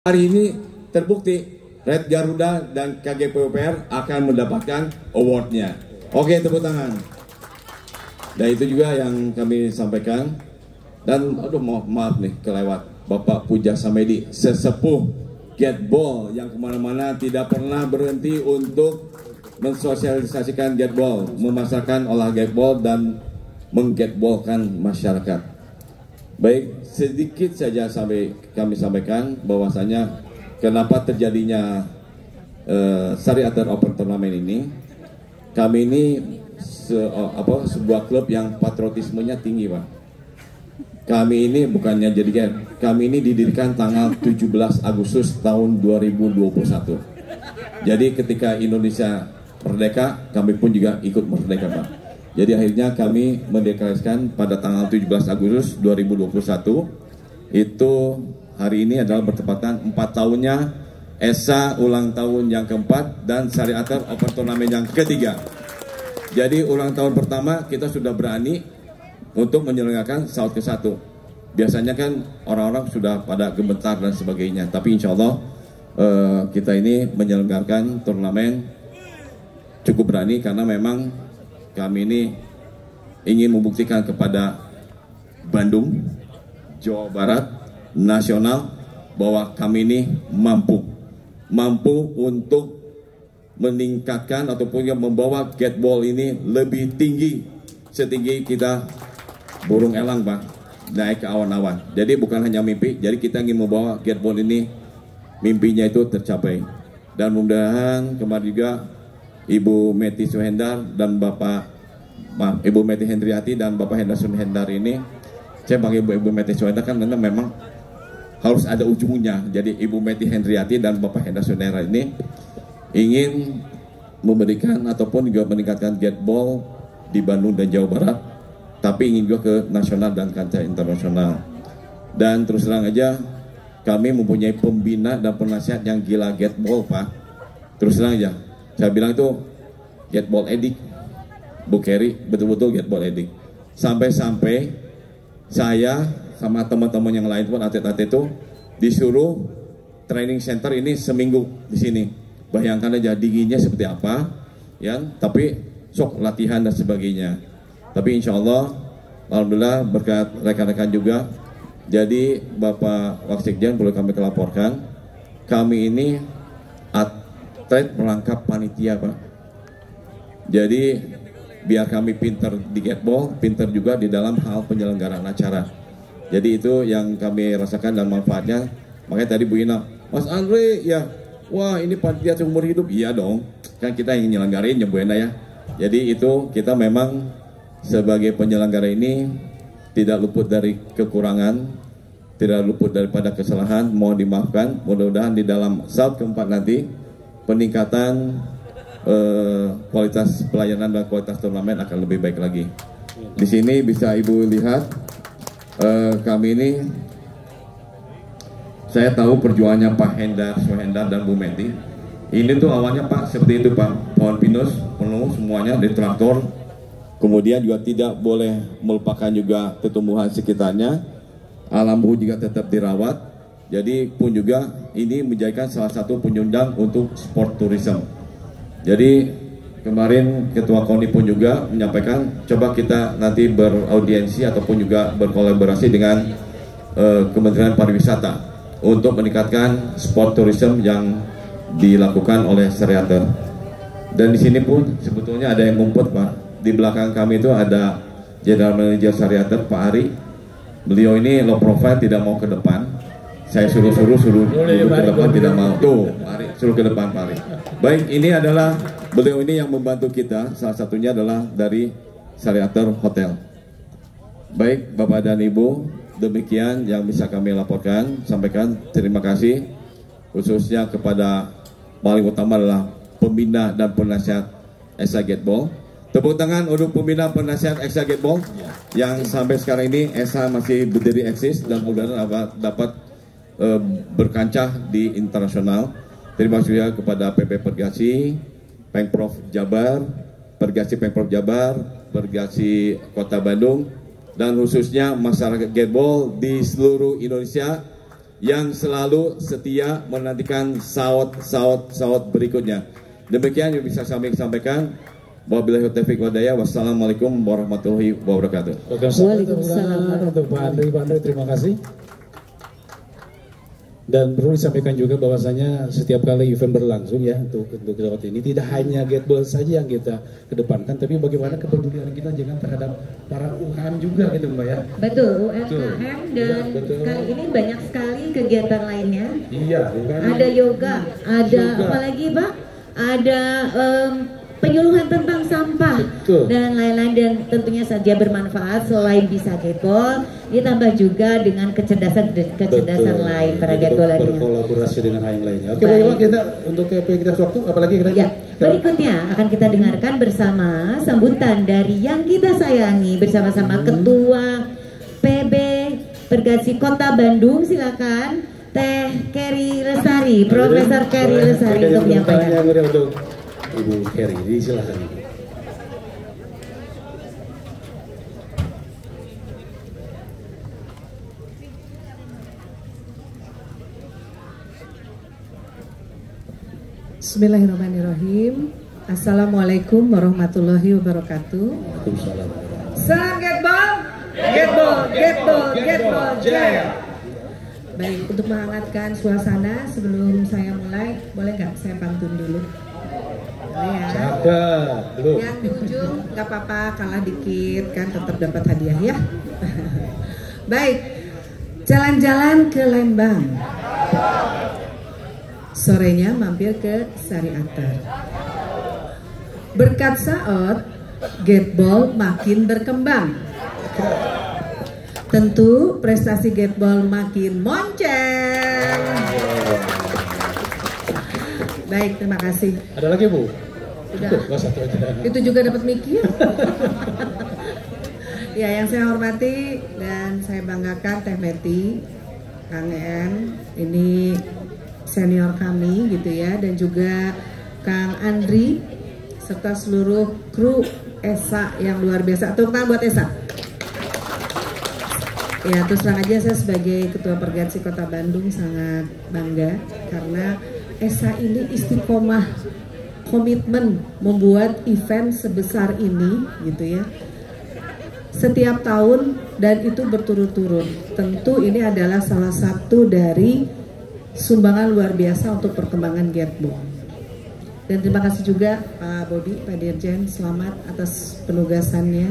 Hari ini terbukti Red Garuda dan KG PUPR akan mendapatkan awardnya. Oke, tepuk tangan. Dan itu juga yang kami sampaikan. Dan aduh maaf nih kelewat Bapak Puja Samedi, sesepuh Getball yang kemana-mana tidak pernah berhenti untuk mensosialisasikan Getball, memasarkan olah Getball dan menggetballkan masyarakat. Baik, sedikit saja kami sampaikan bahwasanya kenapa terjadinya Syariater Open Tournament ini. Kami ini sebuah klub yang patriotismenya tinggi, Pak. Kami ini bukannya kami ini didirikan tanggal 17 Agustus tahun 2021. Jadi ketika Indonesia merdeka, kami pun juga ikut merdeka, Pak. Jadi akhirnya kami mendeklarasikan pada tanggal 17 Agustus 2021. Itu hari ini adalah bertepatan 4 tahunnya ESA ulang tahun yang keempat dan Syariater Open Tournament yang ketiga. Jadi ulang tahun pertama kita sudah berani untuk menyelenggarakan SAUT ke-1. Biasanya kan orang-orang sudah pada gemetar dan sebagainya. Tapi insya Allah kita ini menyelenggarakan turnamen cukup berani karena memang kami ini ingin membuktikan kepada Bandung, Jawa Barat, nasional bahwa kami ini mampu untuk meningkatkan ataupun membawa Getball ini lebih tinggi, setinggi kita burung elang, Pak, naik ke awan-awan. Jadi bukan hanya mimpi, jadi kita ingin membawa Getball ini, mimpinya itu tercapai. Dan mudah-mudahan kemarin juga Ibu Meti Suhendar dan Ibu Meti Hendriati dan Bapak Hendarson Hendar ini, saya panggil Ibu Meti Suhendar kan karena memang harus ada ujungnya. Jadi Ibu Meti Hendriati dan Bapak Hendarson Hendar ini ingin memberikan ataupun juga meningkatkan Getball di Bandung dan Jawa Barat, tapi ingin juga ke nasional dan kancah internasional. Dan terus terang aja kami mempunyai pembina dan penasihat yang gila Getball, Pak. Terus terang aja saya bilang itu Getball edik, Bu Kerry, betul-betul Getball edik. Sampai-sampai saya sama teman-teman yang lain pun atlet-atlet itu disuruh training center ini seminggu di sini. Bayangkan aja dinginnya seperti apa, ya. Tapi sok latihan dan sebagainya. Tapi insya Allah, alhamdulillah berkat rekan-rekan juga. Jadi Bapak Waksekjen perlu kami laporkan, kami ini atlet merangkap panitia, Pak. Jadi biar kami pinter di Getball, pinter juga di dalam hal penyelenggaraan acara. Jadi itu yang kami rasakan dan manfaatnya. Makanya tadi Bu Ina, Mas Andre, ya, wah ini panitia seumur hidup. Iya dong, kan kita yang nyelenggarain ya Bu Ina ya. Jadi itu kita memang sebagai penyelenggara ini tidak luput dari kekurangan, tidak luput daripada kesalahan. Mohon dimaafkan. Mudah-mudahan di dalam SAUT keempat nanti peningkatan kualitas pelayanan dan kualitas turnamen akan lebih baik lagi. Di sini bisa Ibu lihat kami ini, saya tahu perjuangannya Pak Hendar, Suhendar dan Bu Meti. Ini tuh awalnya Pak seperti itu, Pak, pohon pinus penuh semuanya di traktor. Kemudian juga tidak boleh melupakan juga tumbuhan sekitarnya. Alam bawah juga tetap dirawat. Jadi pun juga ini menjadikan salah satu penyundang untuk sport tourism. Jadi kemarin Ketua KONI pun juga menyampaikan coba kita nanti beraudiensi ataupun juga berkolaborasi dengan Kementerian Pariwisata untuk meningkatkan sport tourism yang dilakukan oleh Syariater. Dan di sini pun sebetulnya ada yang ngumpet, Pak. Di belakang kami itu ada General Manager Syariater, Pak Ari. Beliau ini low profile, tidak mau ke depan. Saya suruh ke depan, tidak mau. Tuh, Pak Ari, suruh ke depan, Pak Ari. Baik, ini adalah beliau ini yang membantu kita. Salah satunya adalah dari Syariater Hotel. Baik, Bapak dan Ibu, demikian yang bisa kami laporkan. Sampaikan terima kasih khususnya kepada paling utama adalah pembina dan penasihat ESA Getball. Tepuk tangan untuk pembina penasihat ESA Getball yang sampai sekarang ini ESA masih berdiri eksis dan mudah-mudahan dapat berkancah di internasional. Terima kasih kepada PP Pergasi, Pemprov Jabar, Pergasi Pemprov Jabar, Pergasi Kota Bandung, dan khususnya masyarakat Getball di seluruh Indonesia yang selalu setia menantikan saut berikutnya. Demikian yang bisa kami sampaikan. Wabillahi taufiq walhidayah. Wassalamualaikum warahmatullahi wabarakatuh. Waalaikumsalam untuk Pak Andri, terima kasih. Dan perlu disampaikan juga bahwasanya setiap kali event berlangsung ya untuk lewat ini tidak hanya Gateball saja yang kita kedepankan, tapi bagaimana kepedulian kita jangan terhadap para UKM juga gitu Mbak ya. Betul, UMKM dan kali ini banyak sekali kegiatan lainnya. Iya, ada yoga, ada apalagi Pak? Ada penyuluhan tentang sampah. Betul. Dan lain-lain, dan tentunya saja bermanfaat. Selain bisa Gateball, ditambah juga dengan kecerdasan lain para Gateball berkolaborasi dengan yang lainnya. Oke, baiklah kita untuk kita waktu apalagi kita ya, berikutnya akan kita dengarkan bersama sambutan dari yang kita sayangi bersama-sama Ketua PB Pergasi Kota Bandung, silakan Teh Keri Lestari, Profesor Keri Lestari untuk menyampaikan. Ibu Keri, silakan Ibu. Bismillahirrahmanirrahim. Assalamualaikum warahmatullahi wabarakatuh. Waalaikumsalam. Salam Gateball, Gateball, Gateball, Gateball Jaya. Baik, untuk menghangatkan suasana sebelum saya mulai, boleh nggak saya pantun dulu? Ya. Yang di ujung nggak apa-apa, kalah dikit kan tetap dapat hadiah ya. Baik, jalan-jalan ke Lembang. Sorenya mampir ke Sari Atar. Berkat Saot, Gateball makin berkembang. Tentu prestasi Gateball makin monceng. Baik, terima kasih. Ada lagi Bu? Udah. Itu juga dapat mikir. Ya, yang saya hormati dan saya banggakan Teh Meti, Kang En, ini senior kami gitu ya, dan juga Kang Andri serta seluruh kru ESA yang luar biasa. Tepuk tangan buat ESA. Ya, terus terang aja saya sebagai Ketua Pergasi Kota Bandung sangat bangga karena ESA ini istiqomah komitmen membuat event sebesar ini gitu ya. Setiap tahun dan itu berturut-turut. Tentu ini adalah salah satu dari sumbangan luar biasa untuk perkembangan Gateball. Dan terima kasih juga Pak Bobi, Pak Dirjen, selamat atas penugasannya.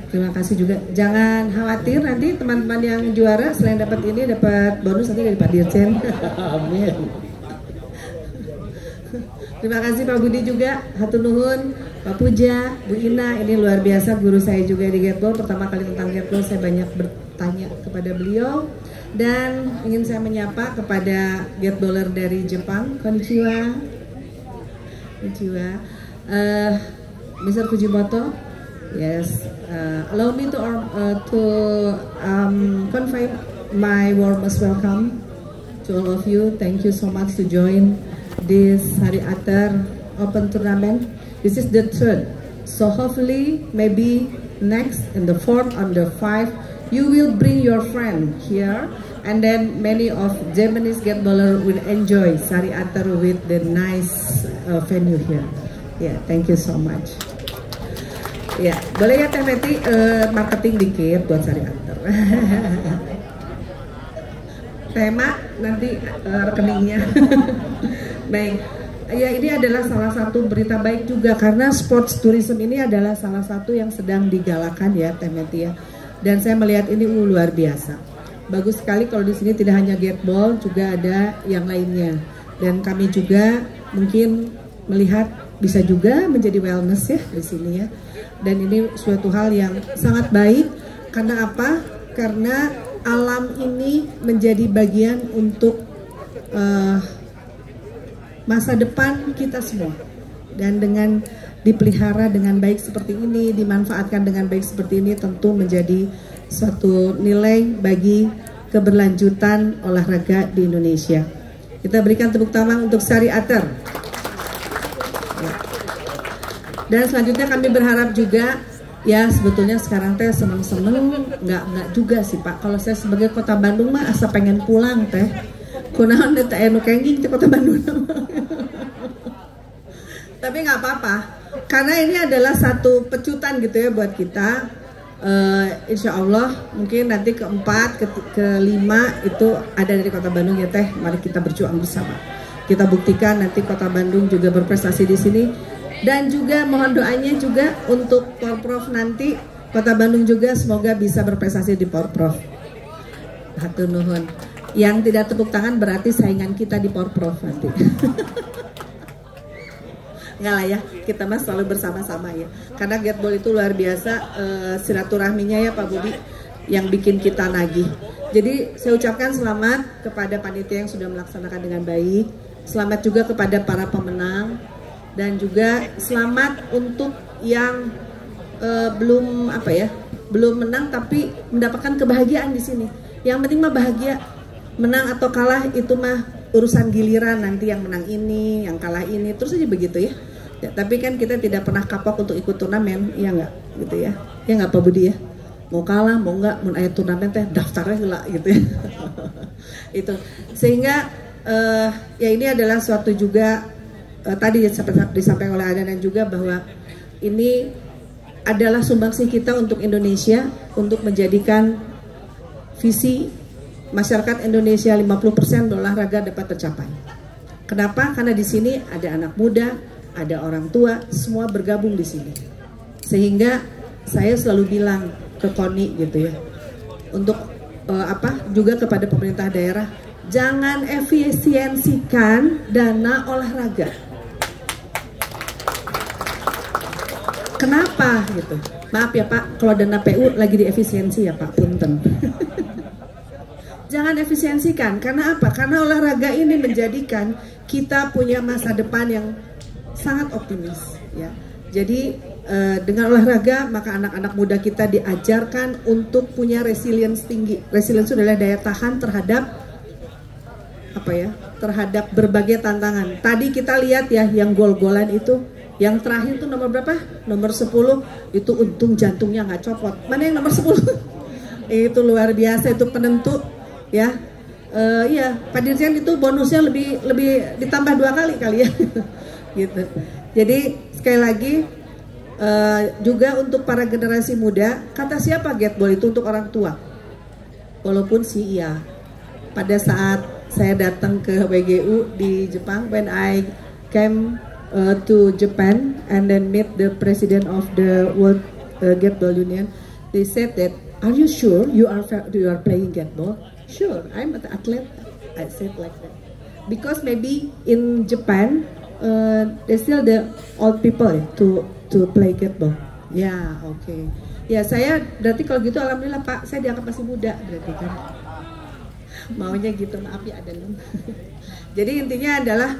Terima kasih juga. Jangan khawatir, nanti teman-teman yang juara selain dapat ini dapat bonus nanti dari Pak Dirjen. Amin. Terima kasih Pak Budi juga, hatur nuhun, Pak Puja, Bu Ina, ini luar biasa guru saya juga di Gateball. Pertama kali tentang Gateball saya banyak bertanya kepada beliau. Dan ingin saya menyapa kepada Gateball dari Jepang, konnichiwa. Konnichiwa. Mr. Fujimoto, yes, allow me to convey my warmest welcome to all of you. Thank you so much to join this Sari Atar Open Tournament. This is the third, so hopefully maybe next in the fourth on the 5 you will bring your friend here, and then many of Japanese Gateballers will enjoy Sari Atar with the nice venue here. Yeah, thank you so much. Ya, boleh ya Teh Meti marketing dikit buat Sari Atar. Tema nanti rekeningnya. Baik, ya ini adalah salah satu berita baik juga karena sports tourism ini adalah salah satu yang sedang digalakan ya Teh Meti ya. Dan saya melihat ini luar biasa. Bagus sekali kalau di sini tidak hanya Gateball, juga ada yang lainnya. Dan kami juga mungkin melihat bisa juga menjadi wellness ya di sini ya. Dan ini suatu hal yang sangat baik karena apa? Karena alam ini menjadi bagian untuk masa depan kita semua, dan dengan dipelihara dengan baik seperti ini, dimanfaatkan dengan baik seperti ini, tentu menjadi suatu nilai bagi keberlanjutan olahraga di Indonesia. Kita berikan tepuk tangan untuk Sari Atar. Dan selanjutnya kami berharap juga Ya sebetulnya sekarang teh seneng-seneng nggak juga sih Pak. Kalau saya sebagai Kota Bandung mah asa pengen pulang teh. Kunaon teh anu kenging di Kota Bandung. Tapi nggak apa-apa, karena ini adalah satu pecutan gitu ya buat kita. Insya Allah mungkin nanti keempat, kelima itu ada dari Kota Bandung ya teh. Mari kita berjuang bersama. Kita buktikan nanti Kota Bandung juga berprestasi di sini. Dan juga mohon doanya juga untuk Porprov nanti Kota Bandung juga semoga bisa berprestasi di Porprov. Hatur nuhun. Yang tidak tepuk tangan berarti saingan kita di Porprov nanti. Enggak lah ya, kita mah selalu bersama-sama ya. Karena Getbol itu luar biasa silaturahminya ya Pak Budi yang bikin kita nagih. Jadi saya ucapkan selamat kepada panitia yang sudah melaksanakan dengan baik. Selamat juga kepada para pemenang. Dan juga selamat untuk yang belum menang tapi mendapatkan kebahagiaan di sini. Yang penting mah bahagia, menang atau kalah itu mah urusan giliran, nanti yang menang ini, yang kalah ini, terus aja begitu ya. Tapi kan kita tidak pernah kapok untuk ikut turnamen, ya nggak gitu ya? Ya nggak Pak Budi ya? Mau kalah, mau nggak, mau ayat turnamen teh daftarnya lah gitu ya. Itu sehingga ya ini adalah suatu juga. Tadi disampaikan oleh Adan dan juga bahwa ini adalah sumbangsih kita untuk Indonesia untuk menjadikan visi masyarakat Indonesia 50% berolahraga dapat tercapai. Kenapa? Karena di sini ada anak muda, ada orang tua, semua bergabung di sini. Sehingga saya selalu bilang ke KONI gitu ya, untuk juga kepada pemerintah daerah, jangan efisiensikan dana olahraga. Kenapa gitu? Maaf ya Pak, kalau dana PU lagi diefisiensi ya Pak, punten. Jangan efisiensikan, karena apa? Karena olahraga ini menjadikan kita punya masa depan yang sangat optimis ya. Jadi dengan olahraga maka anak-anak muda kita diajarkan untuk punya resilience tinggi. Resilience adalah daya tahan terhadap terhadap berbagai tantangan. Tadi kita lihat ya yang gol-golan itu. Yang terakhir itu nomor berapa? Nomor 10 itu untung jantungnya nggak copot. Mana yang nomor 10? Itu luar biasa, itu penentu ya. Iya, Pak Dirjen itu bonusnya lebih ditambah 2 kali ya. Gitu. Jadi sekali lagi juga untuk para generasi muda, kata siapa Getbol itu untuk orang tua? Walaupun sih iya. Pada saat saya datang ke WGU di Jepang, when I came to Japan and then meet the president of the World Getball Union, they said that, are you sure you are playing Getball? Sure, I'm an athlete. I said like that because maybe in Japan they still the old people to play Getball. Ya, okay. Ya saya berarti kalau gitu alhamdulillah Pak, saya dianggap masih muda berarti kan. Maunya gitu, maaf ya ada. Jadi intinya adalah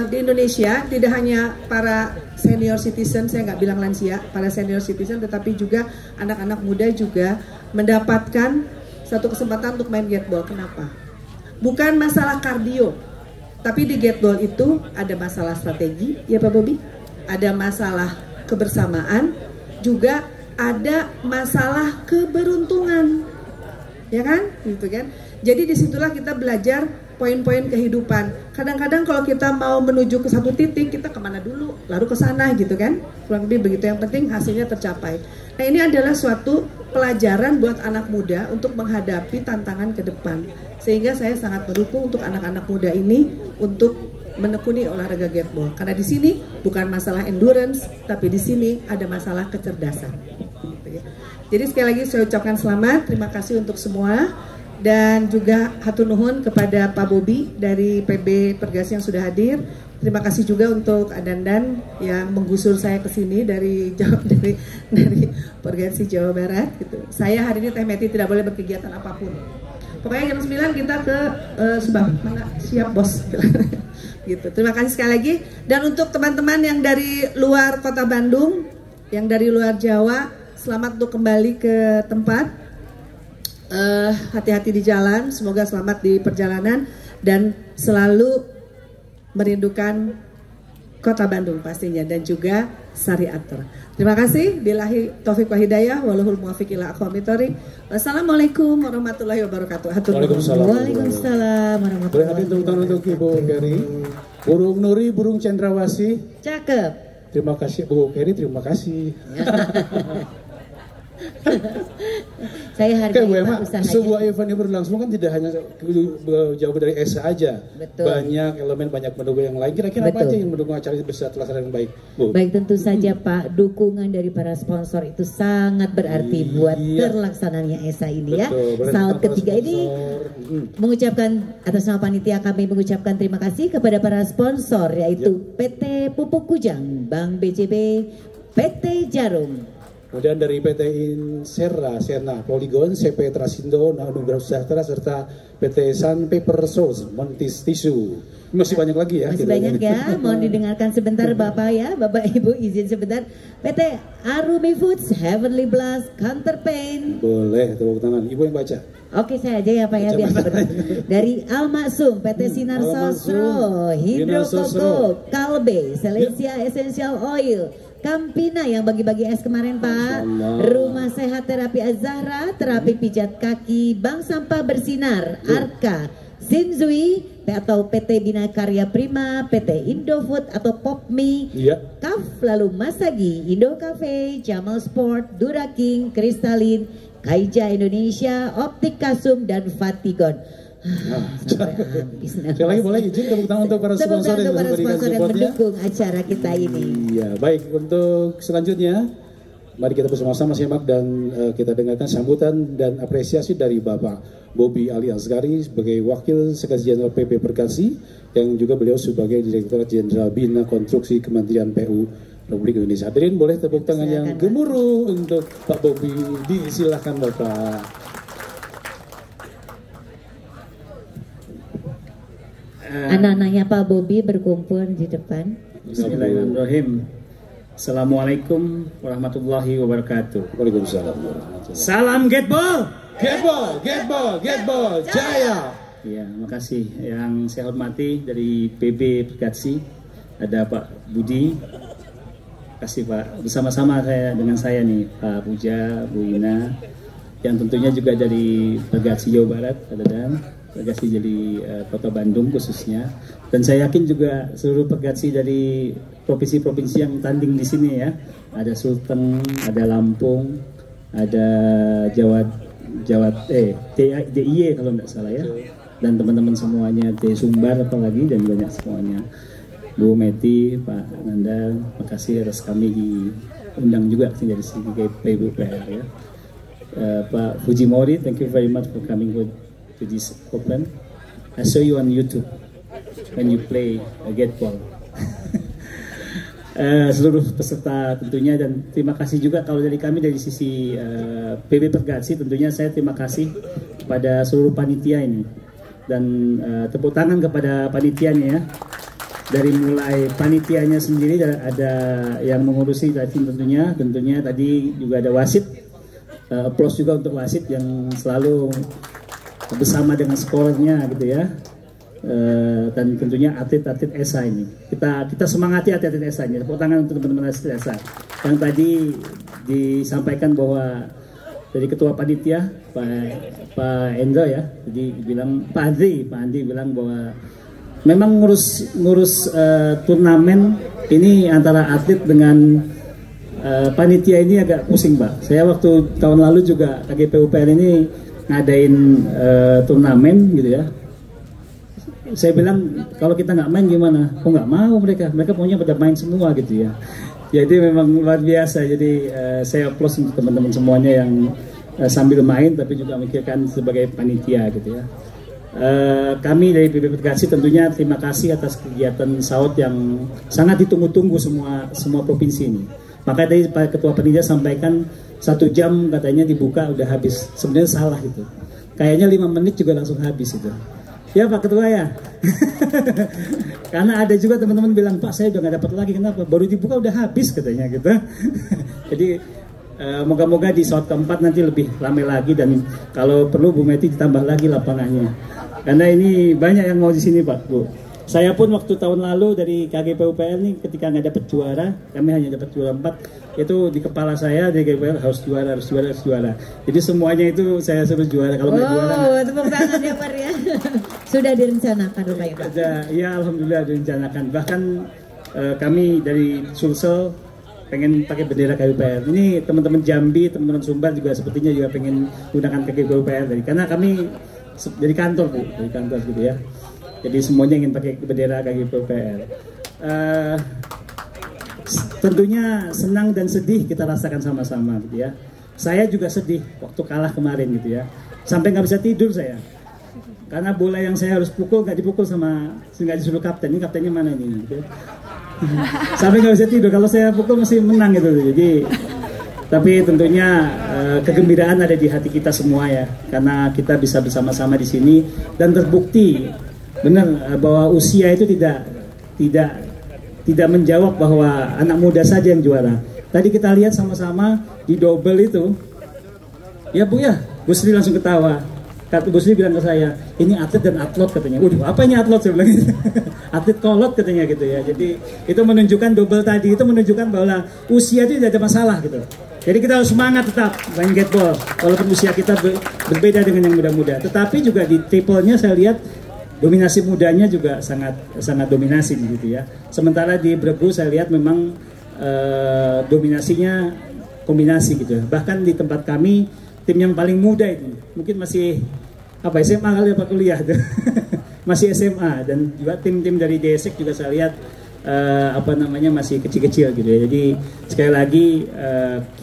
di Indonesia tidak hanya para senior citizen, saya nggak bilang lansia, para senior citizen, tetapi juga anak-anak muda juga mendapatkan satu kesempatan untuk main Getball. Kenapa? Bukan masalah kardio, tapi di Getball itu ada masalah strategi, ya Pak Bobi, ada masalah kebersamaan, juga ada masalah keberuntungan, ya kan? Gitu kan? Jadi disitulah kita belajar poin-poin kehidupan. Kadang-kadang kalau kita mau menuju ke satu titik, kita kemana dulu, lalu ke sana gitu kan. Kurang lebih begitu, yang penting hasilnya tercapai. Nah ini adalah suatu pelajaran buat anak muda untuk menghadapi tantangan ke depan. Sehingga saya sangat mendukung untuk anak-anak muda ini untuk menekuni olahraga Getball. Karena di sini bukan masalah endurance, tapi di sini ada masalah kecerdasan. Jadi sekali lagi saya ucapkan selamat, terima kasih untuk semua. Dan juga hatur nuhun kepada Pak Bobi dari PB Pergasi yang sudah hadir. Terima kasih juga untuk Adandan yang menggusur saya ke sini dari Pergasi Jawa Barat gitu. Saya hari ini Teh Meti tidak boleh berkegiatan apapun. Pokoknya jam 9 kita ke Subang. Mana siap bos. Gitu. Terima kasih sekali lagi. Dan untuk teman-teman yang dari luar Kota Bandung, yang dari luar Jawa, selamat untuk kembali ke tempat. Hati-hati di jalan, semoga selamat di perjalanan dan selalu merindukan Kota Bandung pastinya, dan juga Sariater. Terima kasih. Billahi taufiq wa hidayah, walahul muwafiq ila aqwamit thoriq. Wassalamualaikum warahmatullahi wabarakatuh. Waalaikumsalam. Waalaikumsalam warahmatullahi Boleh hadir tepuk tangan untuk Ibu Keri. Burung Nuri, burung cendrawasih. Cakep. Terima kasih Bu Keri, terima kasih. Saya hargai Bu Pak Emma, usahanya. sebuah event yang berlangsung kan tidak hanya jauh dari ESA aja. Betul. Banyak elemen, banyak pendukung yang lain. Kira-kira apa Betul. aja yang mendukung acara ini bisa terlaksana dengan baik, Bu? Baik, tentu saja Pak, dukungan dari para sponsor itu sangat berarti buat terlaksananya ESA ini ya. Betul, Saat para ketiga ini mengucapkan atas nama panitia, kami mengucapkan terima kasih kepada para sponsor, yaitu PT Pupuk Kujang, Bank BJB, PT Jarum. Kemudian dari PT Inserra, Serna, Polygon, CP Trasindo, Anugerah Sejahtera, serta PT Sun Paper Source, Montis Tisu. Masih banyak lagi ya. Masih banyak ya, mohon didengarkan sebentar Bapak ya, Bapak Ibu izin sebentar. PT Arumi Foods, Heavenly Blast, Counterpain. Boleh, tepuk tangan. Ibu yang baca. Oke, saya aja ya Pak ya, biar sebentar. Dari Al-Maksum, PT Sinar Sosro, Hidro Koko, Kalbe, Selesia Essential Oil, Campina yang bagi-bagi es kemarin Pak, Rumah Sehat Terapi Az-Zahra, Terapi Pijat Kaki, Bank Sampah Bersinar, Arka, Sinzui, atau PT Bina Karya Prima, PT Indofood atau Popmi, Iya. KAF, lalu Masagi, Indo Cafe, Jamal Sport, Dura King, Kristalin, Kaija Indonesia, Optik Kasum, dan Fatigon. Sampai habis. Sekali lagi boleh izin tepuk tangan untuk para Tepuk sponsor tangan yang untuk para memberikan sponsor yang supportnya. mendukung acara kita ini. Iya, baik. Untuk selanjutnya, mari kita bersama-sama simak dan kita dengarkan sambutan dan apresiasi dari Bapak Bobi Ali Asgari sebagai Wakil Sekretaris Jenderal PP Perkasi, yang juga beliau sebagai Direktur Jenderal Bina Konstruksi Kementerian PU Republik Indonesia. Hadirin boleh tepuk tangan yang gemuruh untuk Pak Bobi. Disilahkan Bapak. Anak-anaknya Pak Bobi berkumpul di depan. Bismillahirrahmanirrahim. Assalamualaikum warahmatullahi wabarakatuh. Waalaikumsalam. Salam Getball. Getball, Getball, Getball, Jaya. Ya, makasih. Yang saya hormati dari PB Perkasi ada Pak Budi. Kasih Pak. Bersama-sama dengan saya nih Pak Puja, Bu Ina. Yang tentunya juga dari Perkasi Jawa Barat, dan Perkasi jadi Kota Bandung khususnya. Dan saya yakin juga seluruh Perkasi dari provinsi-provinsi yang tanding di sini ya. Ada Sulteng, ada Lampung, ada DIY kalau tidak salah ya. Dan teman-teman semuanya, Sumbar apalagi, dan banyak semuanya. Bu Meti, Pak Nanda, makasih atas kami diundang juga dari sini ke PUPR ya. Pak Fujimori, thank you very much for coming to this open. I saw you on YouTube when you play Getball. Seluruh peserta tentunya, dan terima kasih juga kalau dari kami dari sisi PB Perkasi, tentunya saya terima kasih kepada seluruh panitia ini, dan tepuk tangan kepada panitianya ya. Dari mulai panitianya sendiri ada yang mengurusi tadi, tentunya tadi juga ada wasit, applause juga untuk wasit yang selalu bersama dengan skornya gitu ya. Dan tentunya atlet-atlet ESA ini, kita semangati atlet-atlet ESA ini. Tepuk tangan untuk teman-teman atlet ESA yang tadi disampaikan bahwa dari ketua panitia Pak Endro ya, jadi bilang Pak Andri bilang bahwa memang ngurus turnamen ini antara atlet dengan panitia ini agak pusing Pak. Saya waktu tahun lalu juga KGPUPR ini ngadain turnamen gitu ya. Saya bilang kalau kita nggak main gimana? Oh nggak mau mereka punya pada main semua gitu ya. Jadi memang luar biasa. Jadi saya applause untuk teman-teman semuanya yang sambil main tapi juga memikirkan sebagai panitia gitu ya. Kami dari PB Perkasi tentunya terima kasih atas kegiatan SAOT yang sangat ditunggu-tunggu semua provinsi ini. Makanya tadi Pak Ketua Panitia sampaikan 1 jam katanya dibuka udah habis. Sebenarnya salah itu. Kayaknya 5 menit juga langsung habis itu. Ya Pak Ketua ya. Karena ada juga teman-teman bilang Pak saya udah nggak dapat lagi, kenapa? Baru dibuka udah habis katanya gitu. Jadi moga-moga di SAOT keempat nanti lebih ramai lagi, dan kalau perlu Bu Meti ditambah lagi lapangannya. Karena ini banyak yang mau di sini Pak Bu. Saya pun waktu tahun lalu dari KGPUPL nih ketika nggak dapat juara, kami hanya dapat juara 4, itu di kepala saya dari KGPUPL harus juara. Jadi semuanya itu saya suruh juara. Kalau nggak juara, tepuk tangan ya Pak ya. Sudah direncanakan rupanya Pak. Ya alhamdulillah direncanakan. Bahkan kami dari Sulsel pengen pakai bendera KGPUPL. Ini teman-teman Jambi, teman-teman Sumbar juga sepertinya juga pengen gunakan KGPUPL karena kami dari kantor Bu, dari kantor gitu ya. Jadi semuanya ingin pakai bendera KGPUPL. Tentunya senang dan sedih kita rasakan sama-sama gitu ya. Saya juga sedih waktu kalah kemarin gitu ya. Sampai nggak bisa tidur saya. Karena bola yang saya harus pukul nggak dipukul nggak disuruh kapten. Ini kaptennya mana ini? Gitu. Sampai nggak bisa tidur. Kalau saya pukul masih menang gitu. Jadi tapi tentunya kegembiraan ada di hati kita semua ya. Karena kita bisa bersama-sama di sini dan terbukti benar bahwa usia itu tidak menjawab bahwa anak muda saja yang juara. Tadi kita lihat sama-sama di double itu, ya Bu ya, Bu Sri langsung ketawa. Bu Sri bilang ke saya, ini atlet dan atlot katanya. Waduh, apa ini atlot? Saya bilang gitu. Atlet kolot katanya gitu ya. Jadi itu menunjukkan double tadi itu menunjukkan bahwa usia itu tidak ada masalah gitu. Jadi kita harus semangat tetap main gateball walaupun usia kita berbeda dengan yang muda-muda. Tetapi juga di triple-nya saya lihat dominasi mudanya juga sangat dominasi gitu ya. Sementara di Bregu saya lihat memang dominasinya kombinasi gitu. Bahkan di tempat kami tim yang paling muda itu mungkin masih SMA kali apa kuliah tuh. Masih SMA dan juga tim-tim dari DSEK juga saya lihat masih kecil-kecil gitu ya. Jadi sekali lagi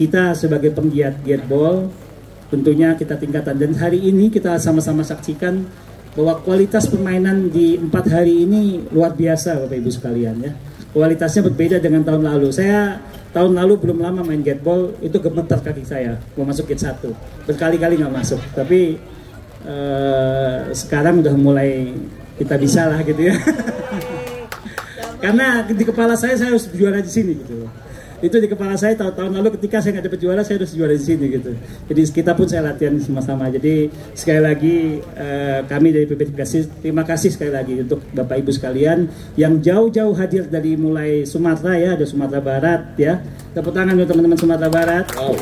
kita sebagai penggiat gateball tentunya kita tingkatkan dan hari ini kita sama-sama saksikan bahwa kualitas permainan di 4 hari ini luar biasa Bapak Ibu sekalian ya. Kualitasnya berbeda dengan tahun lalu. Saya tahun lalu belum lama main gateball itu gemetar kaki saya mau masuk gate 1. Berkali-kali nggak masuk. Tapi sekarang udah mulai kita bisa lah gitu ya. Karena di kepala saya harus juara di sini gitu. Itu di kepala saya tahun lalu ketika saya nggak dapat juara saya harus juara di sini gitu. Jadi kita pun saya latihan sama-sama. Jadi sekali lagi kami dari PB terima kasih sekali lagi untuk Bapak Ibu sekalian yang jauh-jauh hadir dari mulai Sumatera ya, ada Sumatera Barat ya. Tepuk tangan untuk teman-teman Sumatera Barat. Wow.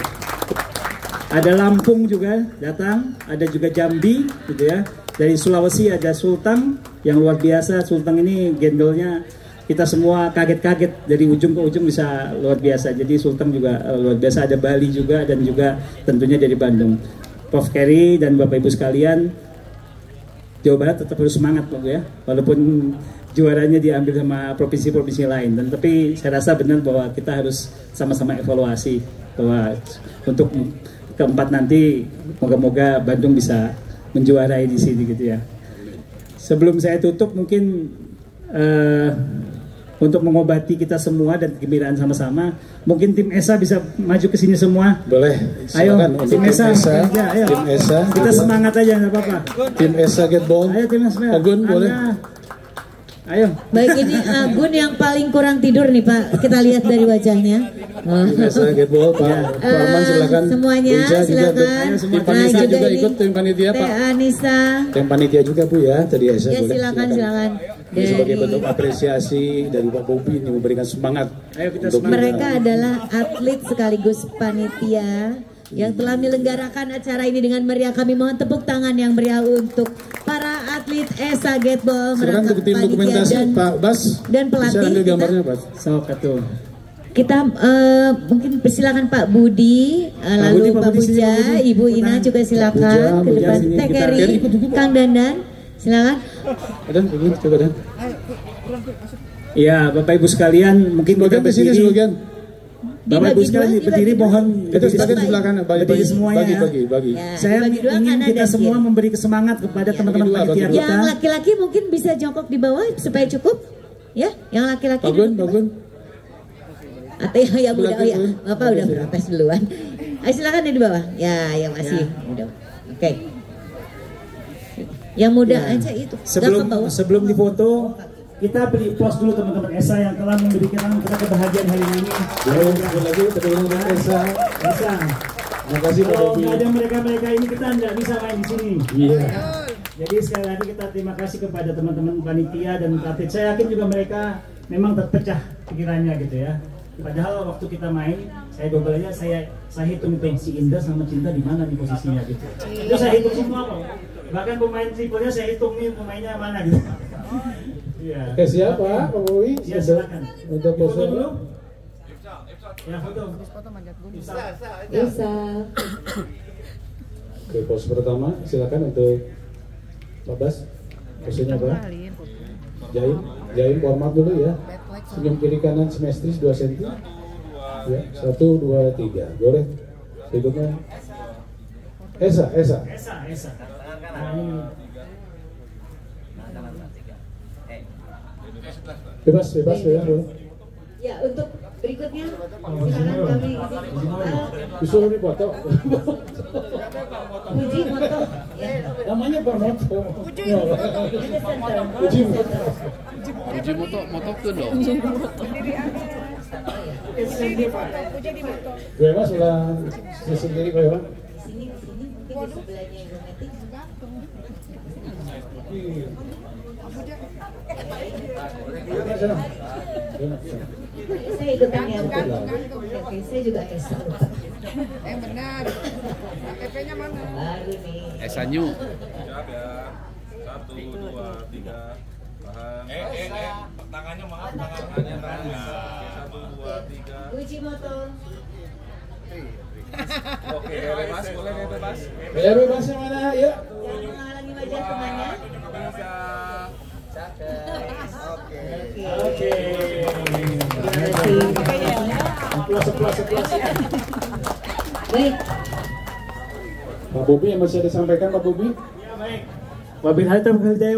Ada Lampung juga datang, ada juga Jambi gitu ya. Dari Sulawesi ada Sulteng yang luar biasa. Sulteng ini gendelnya kita semua kaget-kaget dari ujung ke ujung bisa luar biasa. Jadi Sulteng juga luar biasa. Ada Bali juga dan juga tentunya dari Bandung. Prof Kerry dan Bapak Ibu sekalian, Jawa Barat tetap harus semangat Pak ya. Walaupun juaranya diambil sama provinsi-provinsi lain. Dan tapi saya rasa benar bahwa kita harus sama-sama evaluasi bahwa untuk keempat nanti moga-moga Bandung bisa menjuarai di sini gitu ya. Sebelum saya tutup mungkin untuk mengobati kita semua dan kegembiraan sama-sama, mungkin tim ESA bisa maju ke sini semua. Boleh. Ayo, tim ESA. Ayo. Tim ESA. Kita semangat aja, nggak apa-apa. Tim ESA Gateball. Ayo tim ESA. Agun boleh. Ayo. Baik, ini Agun yang paling kurang tidur nih Pak. Kita lihat dari wajahnya. Tim ESA Gateball, Pak Arman silakan. Semuanya silakan. Tim panitia juga ikut tim panitia Pak. Anissa. Tim panitia juga Bu ya, tadi ESA Ya boleh. silakan. Dari, sebagai bentuk apresiasi dari Pak Bobi ini memberikan semangat. Ayo kita untuk mereka adalah atlet sekaligus panitia yang telah menyelenggarakan acara ini dengan meriah. Kami mohon tepuk tangan yang meriah untuk para atlet ESA Gateball. Silakan untuk tim dokumentasi Pak Bas dan pelatih. Bisa ambil gambarnya Pak. Kita mungkin persilakan Pak Budi, lalu Pak Puja, Ibu Ina juga silakan ke depan. Teh Keri, Kang Dandan, silakan. Coba Dan. Ya, Bapak Ibu sekalian, mungkin kita berdiri sebagian. Bapak Ibu sekalian berdiri mohon itu sebagian di belakang bagi semuanya. Bagi. Ya, saya ingin kita semua memberi semangat kepada teman-teman panitia kita. Yang laki-laki mungkin bisa jongkok di bawah supaya cukup. Ya, yang laki-laki. Bagun. Atau yang muda, oh ya, Bapak udah protes duluan. Ayo silakan di bawah. Ya, yang masih muda. Oke. Yang muda aja itu. Sebelum difoto, kita beri plus dulu teman-teman ESA yang telah memberikan kita kebahagiaan hari ini. Lagi teman-teman ESA. Terima kasih Pak Bobi. Kalau nggak ada mereka ini kita nggak bisa main di sini. Iya. Jadi sekali lagi kita terima kasih kepada teman-teman panitia dan atlet. Saya yakin juga mereka memang terpecah pikirannya gitu ya. Padahal waktu kita main, saya double aja, saya hitung itu si Indra sama Cinta di mana nih posisinya gitu. Itu saya hitung semua kok. Bahkan pemain triple-nya saya hitung nih pemainnya mana gitu. Iya. Oke, siapa Pak Bobi? Ya, silakan. Untuk foto dulu. Ya, foto. Bisa. Oke, pose pertama silakan untuk Pak Bas. Posenya apa? Jahit format dulu ya. Senyum kiri kanan simetris 2 cm. Ya, 1 2 3. Boleh. Berikutnya Esa. Bebas boleh. Ya, untuk berikutnya silakan kami Disuruh nih foto. Puji foto. Ya. Namanya Pak Moto. Uji moto tuh dong. Gue mas udah sendiri Pak Iwan. Sini mungkin di sebelahnya Ibu Meti. Saya ikutan ya. Oke, saya juga Esa. Yang benar. KTP-nya mana? Baru nih. Esanyu. Siap ya. 1, 2, 3. Tahan. Tangannya maaf, tangannya. 1, 2, 3. Puji moto. Oke, bebas, boleh bebas. Ya bebas yang mana? Ya. Jangan menghalangi wajah temannya. Bisa. Oke. Baik. Pak Bobi yang masih ada sampaikan Pak Bobi? Ya, baik.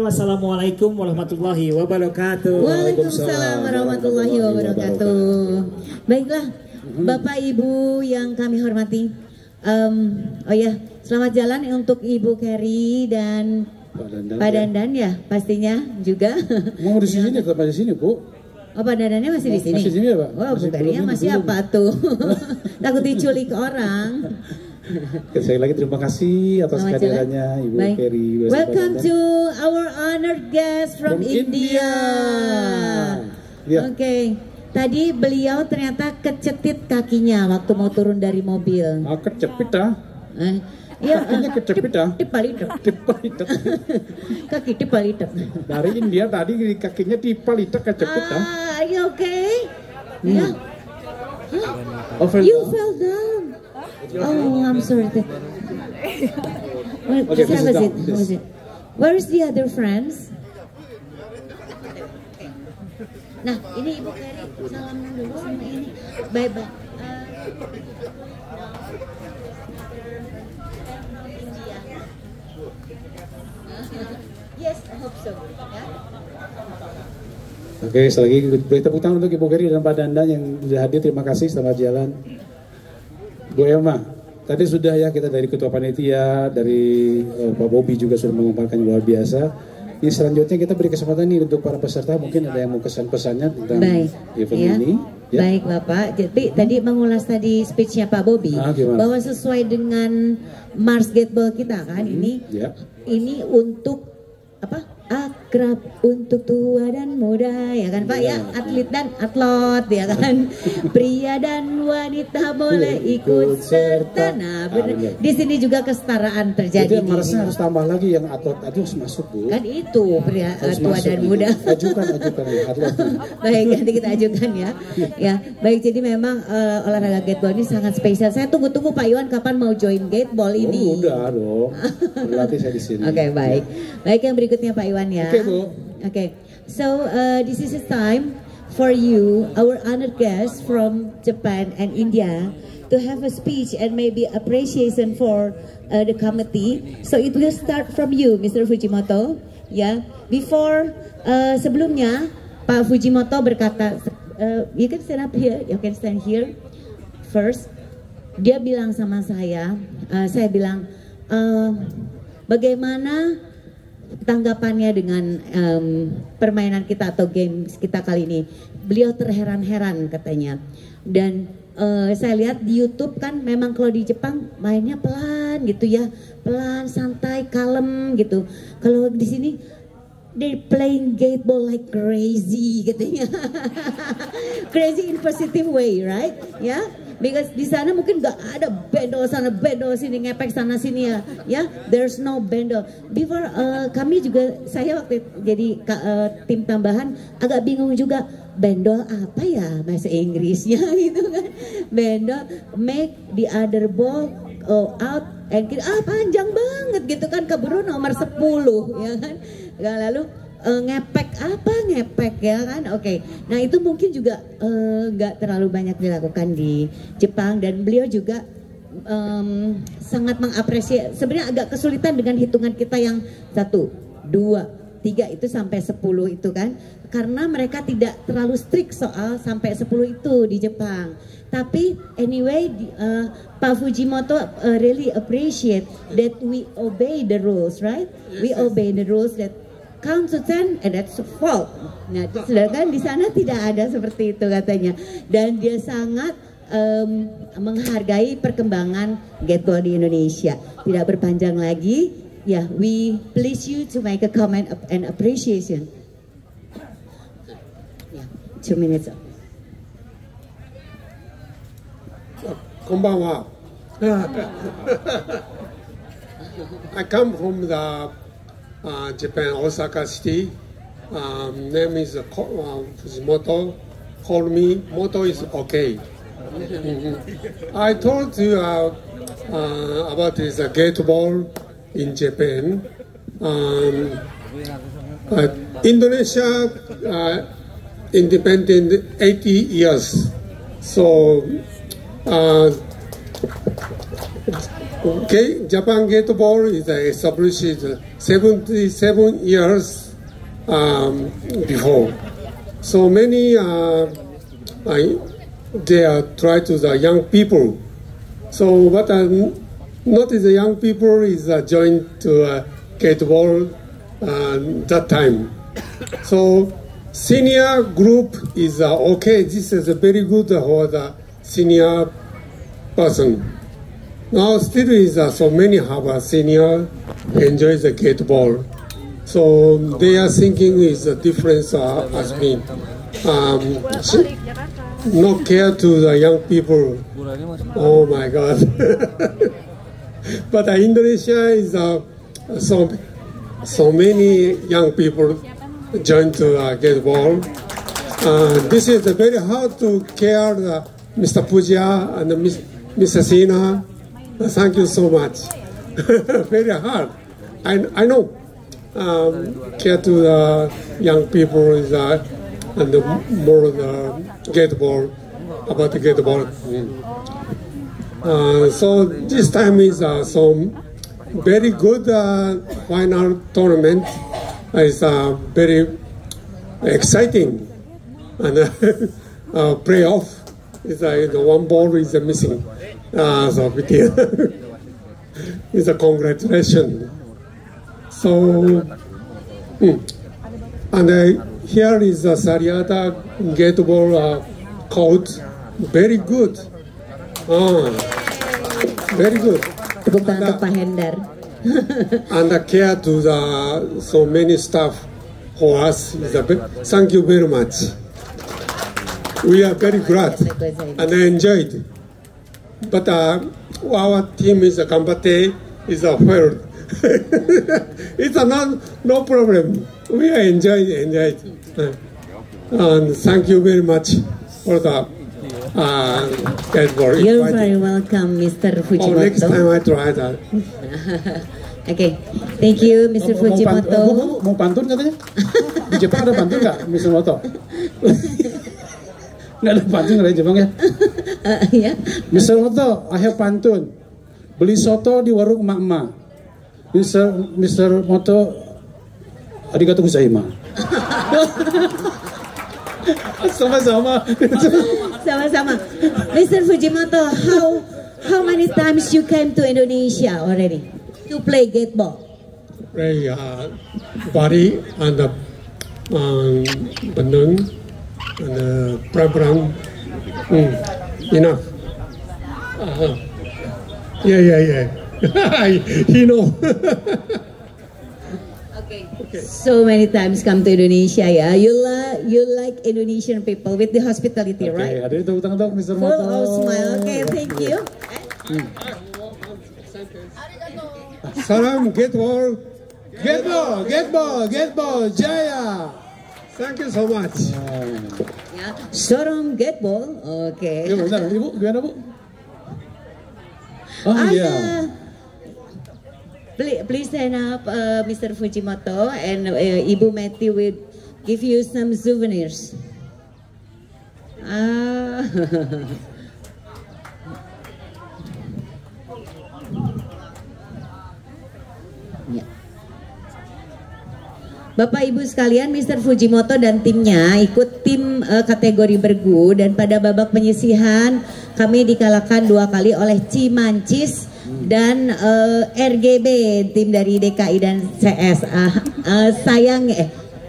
Wassalamualaikum warahmatullahi wabarakatuh. Waalaikumsalam warahmatullahi wabarakatuh. Baiklah, Bapak Ibu yang kami hormati. Oh ya, selamat jalan untuk Ibu Kerry dan Pak Dandan ya pastinya juga. Mau di sini tetap di sini Bu. Oh, Pak Dandannya masih di sini. Masih di sini ya Pak? Oh, Bu Kerry masih apa tuh? Takut diculik orang. Sekali lagi terima kasih atas Selamat kehadirannya jalan. Ibu Baik. Kerry. Welcome to our honored guest from India. Ya. Oke. Tadi beliau ternyata kecetit kakinya waktu mau turun dari mobil. Kecepit ah. Iya, Kakinya kejepit ah. Dipalitek. Dipalitek. Kaki dipalitek. Dari India tadi kakinya dipalitek kejepit ah. Are you okay? Yeah. Oh, You fell down. Oh, I'm sorry. Well, Okay, just have a please seat. down, Have a seat. Where is the other friends? Nah, ini Ibu Kerry salaman dulu sama ini. Bye-bye. Yes, I hope so. Ya. Oke, sekali lagi beri tepuk tangan untuk Ibu Kerry dan Pak Dandan yang sudah hadir. Terima kasih, selamat jalan. Bu Emma, tadi sudah ya kita dari Ketua Panitia, dari Pak Bobi juga sudah mengumparkan luar biasa. Ini selanjutnya kita beri kesempatan nih untuk para peserta, mungkin ada yang mau kesan-pesannya tentang event ya. ini. Ya. Baik Bapak, jadi tadi mengulas tadi speechnya Pak Bobi bahwa sesuai dengan Mars Gateball kita kan ini untuk apa? Akrab untuk tua dan muda ya kan Pak ya, atlet dan atlot ya kan, pria dan wanita boleh ikut serta. Nah benar, di sini juga kesetaraan terjadi. Jadi Marsnya harus tambah lagi yang atlet aja harus masuk Bu. Kan itu pria tua dan muda. Ajukan ya atlet. Baik, nanti kita ajukan ya. Ya baik, jadi memang olahraga gateball ini sangat spesial. Saya tunggu-tunggu Pak Iwan kapan mau join gateball ini. Oh, udah dong. Berarti saya di sini. Oke, baik. Baik, yang berikutnya Pak Iwan ya. Oke, Bu. Okay, so this is a time for you, our honored guests from Japan and India, to have a speech and maybe appreciation for the committee. So it will start from you, Mr. Fujimoto. Ya, before sebelumnya Pak Fujimoto berkata, you can stand up here, you can stand here first. Dia bilang sama saya bilang, bagaimana tanggapannya dengan permainan kita atau games kita kali ini. Beliau terheran-heran katanya. Dan saya lihat di YouTube kan memang kalau di Jepang mainnya pelan gitu ya, pelan, santai, kalem gitu. Kalau di sini they playing gateball like crazy katanya. Crazy in positive way, right? Ya, because di sana mungkin nggak ada bendol sana, bendol sini, ngepek sana sini ya. Ya, there's no bendol. Before kami juga, saya waktu jadi tim tambahan agak bingung juga. Bendol apa ya bahasa Inggrisnya gitu kan. Bendol make the other ball out and panjang banget gitu kan, keburu nomor 10 ya kan. Lalu ngepek apa ngepek ya kan. Oke. Nah itu mungkin juga nggak terlalu banyak dilakukan di Jepang, dan beliau juga sangat mengapresiasi. Sebenarnya agak kesulitan dengan hitungan kita yang 1, 2, 3 itu sampai 10 itu kan, karena mereka tidak terlalu strict soal sampai 10 itu di Jepang. Tapi anyway, Pak Fujimoto really appreciate that we obey the rules, right? We obey the rules that count to 10 and that's a fault. Nah, sedangkan di sana tidak ada seperti itu katanya. Dan dia sangat menghargai perkembangan gateball di Indonesia. Tidak berpanjang lagi. Yeah, we please you to make a comment and appreciation. Yeah, 2 minutes. Konbanwa. I come from the Japan, Osaka city. Name is Fujimoto. Call me. Moto is okay. I told you about this gateball in Japan. Indonesia independent 80 years. So Japan gateball is established 77 years before. So many they are try to the young people. So what not the young people is joined to gateball that time. So senior group is okay. This is very good for the senior person. Now still is so many have a senior enjoy the gateball. So they are thinking is the difference has been not care to the young people. Oh my God. But Indonesia is so many young people join to gateball. This is very hard to care Mr. Puja and Mr. Sina. Thank you so much. Very hard. I know. Care to the young people is and more gateball, about the gateball. So this time is so very good final tournament. It's very exciting, and playoff is the one ball is missing. So it's a congratulations. So and here is the Sariata gateball court, very good. Very good. Tepuk tangan untuk Pak Hendar. And the care to the so many staff for us is thank you very much. We are very glad and enjoyed. But our team is Gambate is a failed. It's no problem. We are enjoyed. And thank you very much for the gateball. You're very welcome, Mr. Fujimoto. Next time I try that. Okay, thank you, Mr. Fujimoto. Mau pantun katanya? Di Jepang ada pantun nggak, Mr. Moto? Nggak ada pantun dari Jepang ya? Ya. Mr. Moto, I have pantun. Beli soto di warung emak-emak. Mr. Moto, arigatou gozaimasu. Sama-sama. Sama-sama. Mr. Fujimoto, how many times you came to Indonesia already to play gateball? Play Bali and Bandung and Pram. enough. Yeah. He know. Okay. So many times come to Indonesia, ya. You like Indonesian people with the hospitality, right? Ada tepuk tangan dong, Mr. Full Moto. of smile. Okay, thank you. Salam, get ball, Jaya. Thank you so much. Ya, Sorom get ball. Oke. Ya, benar, Ibu, gimana Bu? Oh iya. Please stand up, Mr. Fujimoto, and Ibu Meti will give you some souvenirs. Ya. Bapak Ibu sekalian, Mr. Fujimoto dan timnya ikut tim kategori bergu, dan pada babak penyisihan kami dikalahkan 2 kali oleh Cimancis dan RGB, tim dari DKI dan CS.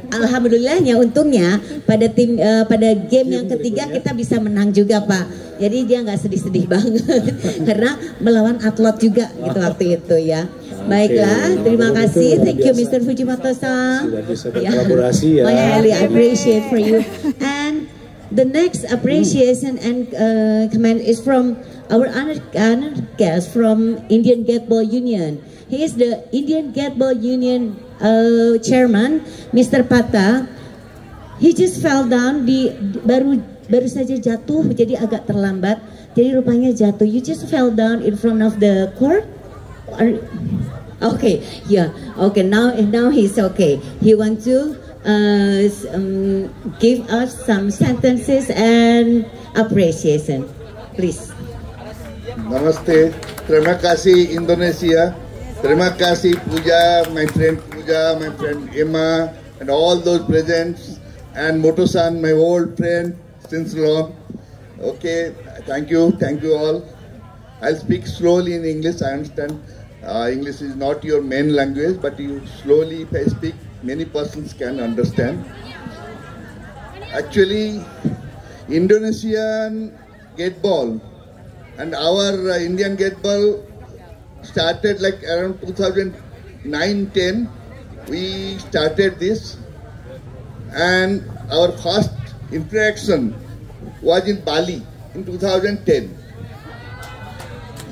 Alhamdulillahnya, untungnya pada game yang ketiga kita bisa menang juga, Pak. Jadi dia nggak sedih-sedih banget karena melawan Atlot juga gitu waktu itu, ya. Baiklah, terima kasih. Thank you, Mr. Fujimoto-san. Sudah bisa berkolaborasi, ya. I highly appreciate for you. And the next appreciation and comment is from our honored guest from Indian Gateball Union. He is the Indian Gateball Union chairman, Mr. Pata. He just fell down, baru saja jatuh, jadi agak terlambat. Jadi rupanya jatuh. You just fell down in front of the court. Okay, yeah, okay. Now he's okay. He wants to give us some sentences and appreciation, please. Namaste. Terima kasih Indonesia. Terima kasih Puja, my friend Emma, and all those presents, and Moto-san, my old friend since long. Okay, thank you all. I'll speak slowly in English. I understand English is not your main language, but you slowly, if I speak, many persons can understand. Actually, Indonesian Gateball and our Indian Gateball started like around 2009-10. We started this, and our first interaction was in Bali in 2010.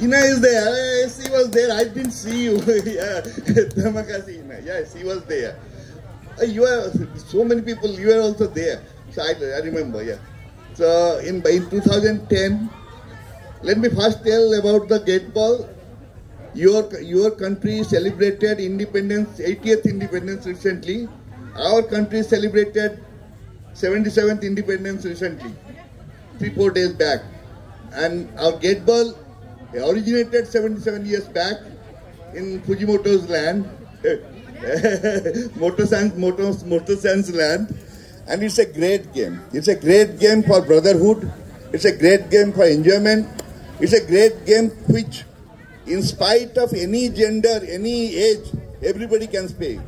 Ina is there. She was there. I didn't see you. Yeah, terima kasih, Ina. Yes, he was there. You are so many people. You were also there. So I remember. Yeah. So in 2010, let me first tell about the Gateball. Your country celebrated independence, 80th independence recently. Our country celebrated 77th independence recently, 3-4 days back. And our Gateball originated 77 years back in Fujimoto's land, Moto-san's land. And it's a great game. It's a great game for brotherhood. It's a great game for enjoyment. It's a great game which, in spite of any gender, any age, everybody can play.